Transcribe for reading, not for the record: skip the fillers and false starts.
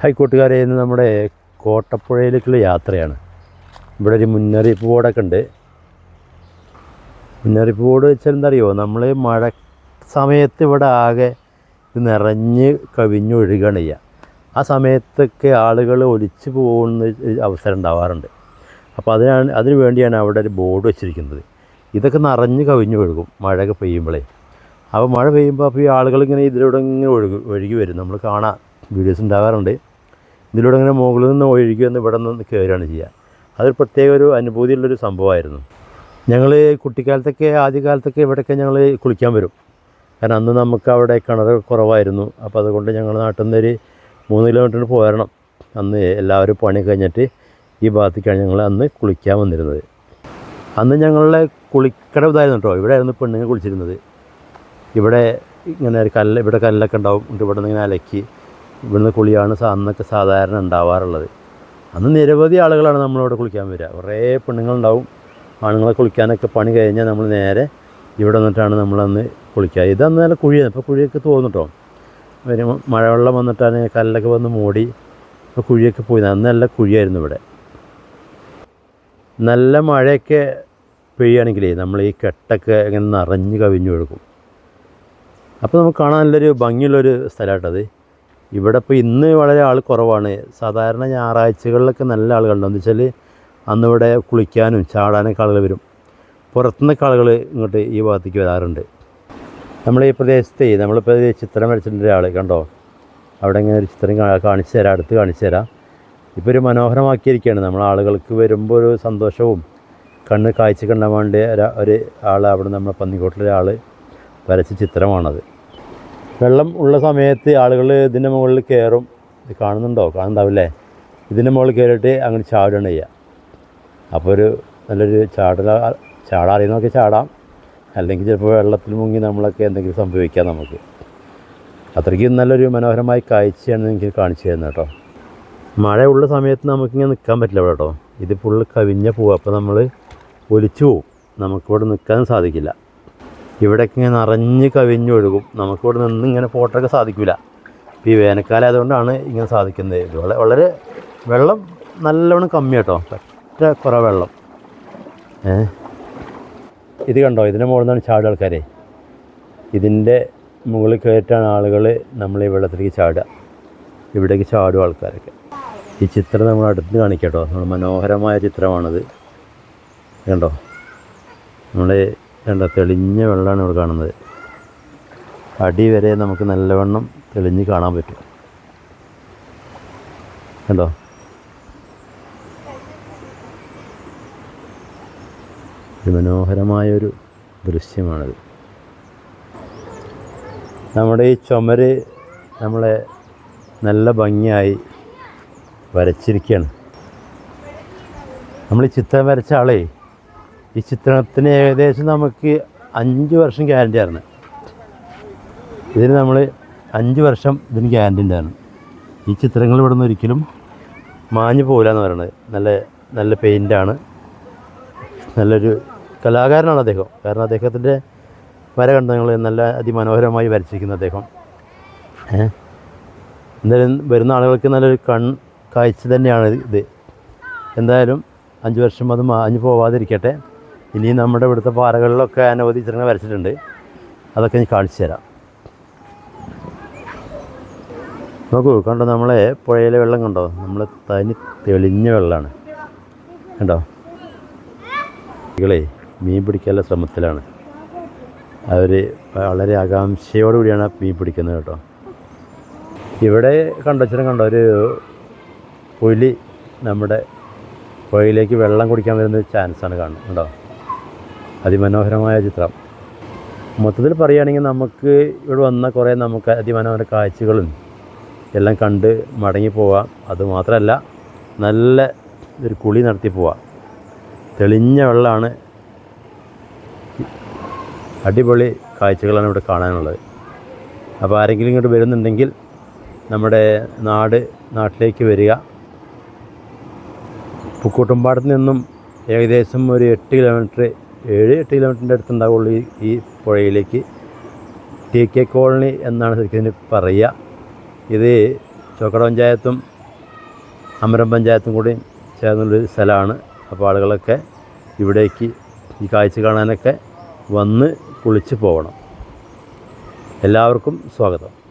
Hi കൂട്ടുകാരെ, ഇന്ന് നമ്മുടെ കോട്ടപ്പുഴയിലേക്കുള്ള യാത്രയാണ്. ഇവിടെ ഒരു മുന്നറിയിപ്പ് ബോർഡൊക്കെ ഉണ്ട്. മുന്നറിയിപ്പ് ബോർഡ് വെച്ചാൽ എന്താ അറിയുമോ, നമ്മൾ മഴ സമയത്ത് ഇവിടെ ആകെ നിറഞ്ഞ് കവിഞ്ഞൊഴുകുകയാണ് ചെയ്യുക. ആ സമയത്തൊക്കെ ആളുകൾ ഒലിച്ചു പോകുന്ന അവസരം ഉണ്ടാവാറുണ്ട്. അപ്പോൾ അതിനു വേണ്ടിയാണ് അവിടെ ഒരു ബോർഡ് വെച്ചിരിക്കുന്നത്. ഇതൊക്കെ നിറഞ്ഞ് കവിഞ്ഞൊഴുകും മഴയൊക്കെ പെയ്യുമ്പോഴേ. അപ്പോൾ മഴ പെയ്യുമ്പോൾ അപ്പോൾ ഈ ആളുകളിങ്ങനെ ഇതിലൂടെ ഇങ്ങനെ ഒഴുകി വരും. നമ്മൾ കാണാം, വീഡിയോസ് ഉണ്ടാകാറുണ്ട്. ഇതിലൂടെ ഇങ്ങനെ മുകളിൽ നിന്ന് ഒഴുകി വന്ന് ഇവിടെ നിന്ന് കയറുകയാണ് ചെയ്യുക. അതൊരു പ്രത്യേക ഒരു അനുഭൂതിയുള്ളൊരു സംഭവമായിരുന്നു. ഞങ്ങൾ കുട്ടിക്കാലത്തൊക്കെ ആദ്യകാലത്തൊക്കെ ഇവിടെയൊക്കെ ഞങ്ങൾ കുളിക്കാൻ വരും. കാരണം അന്ന് നമുക്ക് അവിടെ കിണർ കുറവായിരുന്നു. അപ്പോൾ അതുകൊണ്ട് ഞങ്ങൾ നാട്ടിൽ നിന്നൊരു 3 കിലോമീറ്ററിന് പോരണം. അന്ന് എല്ലാവരും പണി കഴിഞ്ഞിട്ട് ഈ ഭാഗത്തേക്കാണ് ഞങ്ങൾ അന്ന് കുളിക്കാൻ വന്നിരുന്നത്. അന്ന് ഞങ്ങളുടെ കുളിക്കട ഇതായിരുന്നു കേട്ടോ. ഇവിടെ ആയിരുന്നു പെണ്ണുങ്ങൾ കുളിച്ചിരുന്നത്. ഇവിടെ ഇങ്ങനെ ഒരു ഇവിടെ കല്ലൊക്കെ ഉണ്ടാവും. ഇവിടെ നിന്ന് ഇങ്ങനെ അലക്കി ഇവിടുന്ന് കുളിയാണ് അന്നൊക്കെ സാധാരണ ഉണ്ടാവാറുള്ളത്. അന്ന് നിരവധി ആളുകളാണ് നമ്മളിവിടെ കുളിക്കാൻ വരിക. കുറേ പെണ്ണുങ്ങളുണ്ടാവും. ആണുങ്ങളെ കുളിക്കാനൊക്കെ പണി കഴിഞ്ഞാൽ നമ്മൾ നേരെ ഇവിടെ വന്നിട്ടാണ് നമ്മളന്ന് കുളിക്കുക. ഇതന്ന് നല്ല കുഴിയാണ്. ഇപ്പോൾ കുഴിയൊക്കെ തോന്നിട്ടോ, മഴവെള്ളം വന്നിട്ടാണ് കല്ലൊക്കെ വന്ന് മൂടി ഇപ്പോൾ കുഴിയൊക്കെ പോയി. അന്ന് നല്ല കുഴിയായിരുന്നു ഇവിടെ. നല്ല മഴയൊക്കെ പെയ്യുകയാണെങ്കിലേ നമ്മൾ ഈ കെട്ടൊക്കെ ഇങ്ങനെ നിറഞ്ഞ് കവിഞ്ഞു ഒഴുകും. അപ്പോൾ നമുക്ക് കാണാൻ നല്ലൊരു ഭംഗിയുള്ളൊരു സ്ഥലമായിട്ടത്. ഇവിടെ ഇപ്പോൾ ഇന്ന് വളരെ ആൾ കുറവാണ്. സാധാരണ ഞായറാഴ്ചകളിലൊക്കെ നല്ല ആളുകളുണ്ട്. എന്ന് വെച്ചാൽ അന്നിവിടെ കുളിക്കാനും ചാടാനൊക്കെ ആളുകൾ വരും. പുറത്തുനിന്നൊക്കെ ആളുകൾ ഇങ്ങോട്ട് ഈ ഭാഗത്തേക്ക് വരാറുണ്ട്. നമ്മളീ പ്രദേശത്ത് നമ്മളിപ്പോൾ ചിത്രം വരച്ചിട്ടുണ്ട് ഒരാൾ കണ്ടോ. അവിടെ ഇങ്ങനെ ഒരു ചിത്രം കാണിച്ചു തരാം, അടുത്ത് കാണിച്ചു തരാം. ഇപ്പോൾ ഒരു മനോഹരമാക്കിയിരിക്കുകയാണ്. നമ്മൾ ആളുകൾക്ക് വരുമ്പോൾ ഒരു സന്തോഷവും കണ്ണ് കാഴ്ച കണ്ടാൻ വേണ്ടി ഒരു ആൾ അവിടെ നമ്മുടെ പന്നിക്കോട്ടിലൊരാൾ വരച്ച ചിത്രമാണത്. വെള്ളം ഉള്ള സമയത്ത് ആളുകൾ ഇതിൻ്റെ മുകളിൽ കയറും. ഇത് കാണുന്നുണ്ടോ? കാണുന്നുണ്ടാവില്ലേ? ഇതിൻ്റെ മുകളിൽ കയറിയിട്ട് അങ്ങനെ ചാടുകയാണ് ചെയ്യുക. അപ്പോൾ ഒരു നല്ലൊരു ചാടാറിയുന്നതൊക്കെ ചാടാം, അല്ലെങ്കിൽ ചിലപ്പോൾ വെള്ളത്തിൽ മുങ്ങി നമ്മളൊക്കെ എന്തെങ്കിലും സംഭവിക്കാം നമുക്ക്. അത്രയ്ക്കും നല്ലൊരു മനോഹരമായ കാഴ്ചയാണ് എനിക്ക് കാണിച്ചു തരുന്നത് കേട്ടോ. മഴയുള്ള സമയത്ത് നമുക്കിങ്ങനെ നിൽക്കാൻ പറ്റില്ല ഇവിടെ കേട്ടോ. ഇത് ഫുള്ള് കവിഞ്ഞ പോവുക. അപ്പോൾ നമ്മൾ ഒലിച്ചു പോവും. നമുക്കിവിടെ നിൽക്കാനും സാധിക്കില്ല. ഇവിടെയൊക്കെ ഇങ്ങനെ നിറഞ്ഞ് കവിഞ്ഞൊഴുകും. നമുക്കിവിടെ നിന്ന് ഇങ്ങനെ ഫോട്ടോ ഒക്കെ സാധിക്കില്ല. ഇപ്പോൾ ഈ വേനൽക്കാലം ആയതുകൊണ്ടാണ് ഇങ്ങനെ സാധിക്കുന്നത്. ഇത് വളരെ വെള്ളം നല്ലവണ്ണം കമ്മി കേട്ടോ, പറ്റ കുറേ വെള്ളം. ഇത് കണ്ടോ, ഇതിൻ്റെ മുകളിൽ നിന്നാണ് ചാടുക ആൾക്കാരെ. ഇതിൻ്റെ മുകളിൽ കയറ്റാണ് ആളുകൾ നമ്മൾ ഈ വെള്ളത്തിലേക്ക് ചാടുക. ഇവിടേക്ക് ചാടും ആൾക്കാരൊക്കെ. ഈ ചിത്രം നമ്മൾ അടുത്ത് കാണിക്കാം കേട്ടോ. നമ്മൾ മനോഹരമായ ചിത്രമാണിത്. കണ്ടോ, കണ്ടോ, തെളിഞ്ഞ വെള്ളമാണ് ഇവിടെ കാണുന്നത്. അടി വരെ നമുക്ക് നല്ലവണ്ണം തെളിഞ്ഞ് കാണാൻ പറ്റും. കണ്ടോ, ഒരു മനോഹരമായൊരു ദൃശ്യമാണിത്. നമ്മുടെ ഈ ചുമര് നമ്മളെ നല്ല ഭംഗിയായി വരച്ചിരിക്കുകയാണ്. നമ്മൾ ഈ ചിത്രം വരച്ച ആളേ, ഈ ചിത്രത്തിന് ഏകദേശം നമുക്ക് 5 വർഷം ഗ്യാരണ്ടി ആയിരുന്നു. ഇതിന് നമ്മൾ 5 വർഷം ഇതിന് ഗ്യാരണ്ടി ഉണ്ടായിരുന്നു. ഈ ചിത്രങ്ങൾ ഇവിടെ നിന്ന് ഒരിക്കലും മാഞ്ഞു പോകില്ല എന്ന് പറയുന്നത്. നല്ല പെയിൻ്റാണ്. നല്ലൊരു കലാകാരനാണ് അദ്ദേഹം. കാരണം അദ്ദേഹത്തിൻ്റെ വര കണ്ട് നിങ്ങൾ നല്ല അതിമനോഹരമായി വരച്ചിരിക്കുന്ന അദ്ദേഹം. എന്തായാലും വരുന്ന ആളുകൾക്ക് നല്ലൊരു കാഴ്ച തന്നെയാണ് ഇത്. എന്തായാലും 5 വർഷം അത് മാഞ്ഞു പോവാതിരിക്കട്ടെ. ഇനി നമ്മുടെ ഇവിടുത്തെ പാറകളിലൊക്കെ അനവധി ചിത്രങ്ങൾ വരച്ചിട്ടുണ്ട്. അതൊക്കെ ഞാൻ കാണിച്ചു തരാം. നോക്കൂ, കണ്ടോ, നമ്മളെ പുഴയിലെ വെള്ളം കണ്ടോ, നമ്മൾ തനി തെളിഞ്ഞ വെള്ളമാണ്. കണ്ടോ, കുട്ടികളെ മീൻ പിടിക്കാനുള്ള ശ്രമത്തിലാണ്. അവർ വളരെ ആകാംക്ഷയോടുകൂടിയാണ് മീൻ പിടിക്കുന്നത് കേട്ടോ. ഇവിടെ കണ്ടോ, ചിത്രം കണ്ടോ, ഒരു പുലി നമ്മുടെ പുഴയിലേക്ക് വെള്ളം കുടിക്കാൻ വരുന്ന ചാൻസാണ് കാണുന്നത്. കണ്ടോ, അതിമനോഹരമായ ചിത്രം. മൊത്തത്തിൽ പറയുകയാണെങ്കിൽ നമുക്ക് ഇവിടെ വന്ന കുറേ നമുക്ക് അതിമനോഹര കാഴ്ചകളും എല്ലാം കണ്ട് മടങ്ങി പോവാം. അതുമാത്രമല്ല, നല്ല ഒരു കുളി നടത്തി പോവാം. തെളിഞ്ഞ വെള്ളമാണ്. അടിപൊളി കാഴ്ചകളാണ് ഇവിടെ കാണാനുള്ളത്. അപ്പോൾ ആരെങ്കിലും ഇങ്ങോട്ട് വരുന്നുണ്ടെങ്കിൽ നമ്മുടെ നാട്ടിലേക്ക് വരിക. പൂക്കോട്ടുംപാടത്ത് നിന്നും ഏകദേശം ഒരു 7-8 കിലോമീറ്ററിൻ്റെ അടുത്തുണ്ടാവുള്ളൂ ഈ പുഴയിലേക്ക്. TK കോളനി എന്നാണ് ശരിക്കും ഇതിന് പറയുക. ഇത് ചോക്കട പഞ്ചായത്തും അമരം പഞ്ചായത്തും കൂടി ചേർന്നുള്ളൊരു സ്ഥലമാണ്. അപ്പോൾ ആളുകളൊക്കെ ഇവിടേക്ക് ഈ കാഴ്ച കാണാനൊക്കെ വന്ന് കുളിച്ച് പോകണം. എല്ലാവർക്കും സ്വാഗതം.